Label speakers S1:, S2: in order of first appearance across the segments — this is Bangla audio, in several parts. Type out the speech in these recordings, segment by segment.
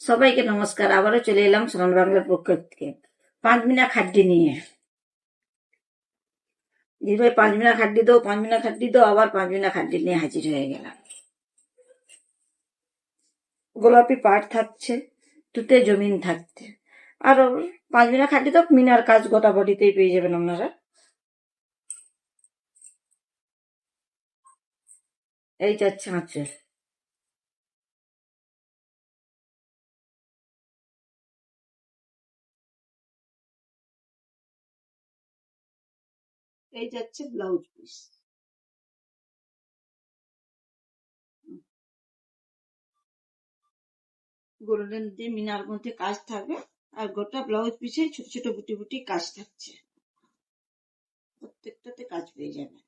S1: সবাইকে নমস্কার। আবারও চলে এলাম সোনার বাংলার পক্ষ থেকে পাঁচমিনা খাড্ডি নিয়ে। দিদিভাই পাঁচমিনা খাড্ডি দাও, পাঁচমিনা খাড্ডি দাও, আবার পাঁচমিনা খাড্ডি নিয়ে হাজির হয়ে গেলাম। গোলাপি পাড় থাকছে, তুতে জমিন থাকছে। আর পাঁচমিনা খাড্ডি তো মিনার কাজ গোটা বডিতেই পেয়ে যাবেন আপনারা। এই যাচ্ছে আঁচল, এই যাচ্ছে ব্লাউজ পিস। গোল্ডেন দিয়ে মিনার মধ্যে কাজ থাকবে, আর গোটা ব্লাউজ পিসে ছোট ছোট বুটি বুটি কাজ থাকছে। প্রত্যেকটাতে কাজ পেয়ে যাবে।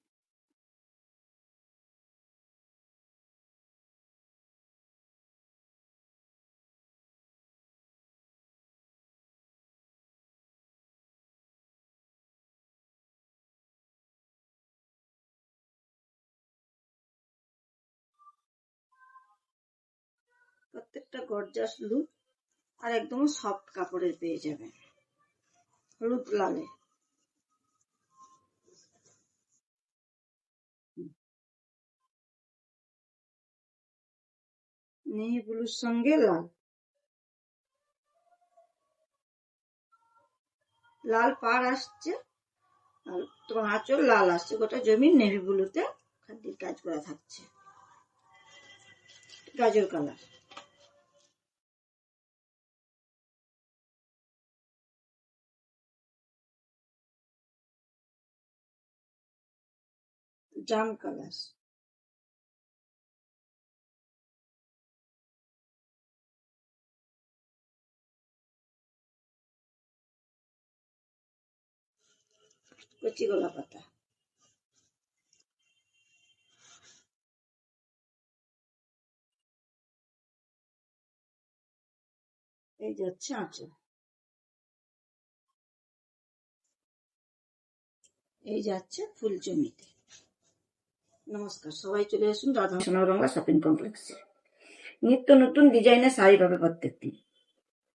S1: প্রত্যেকটা গর্জাস লুক, আর একদম সফট কাপড়ের পেয়ে যাবে, হলুদ লালে। নেভি ব্লুর সঙ্গে লাল, লাল পাড় আসছে, আর তোমার আঁচল লাল আসছে। গোটা জমি নেভি ব্লুতে খাদ্যের কাজ করা থাকছে, গাজর কালার। জাম কালার, কচি গোলা পাতা। এই যাচ্ছে আঁচল, এই যাচ্ছে ফুল জমিতে। নমস্কার, সবাই চলে আসুন রাধা সোনার বাংলা শপিং কমপ্লেক্সে। নিত্য নতুন ডিজাইনের শাড়ি পাবে প্রত্যেকটি।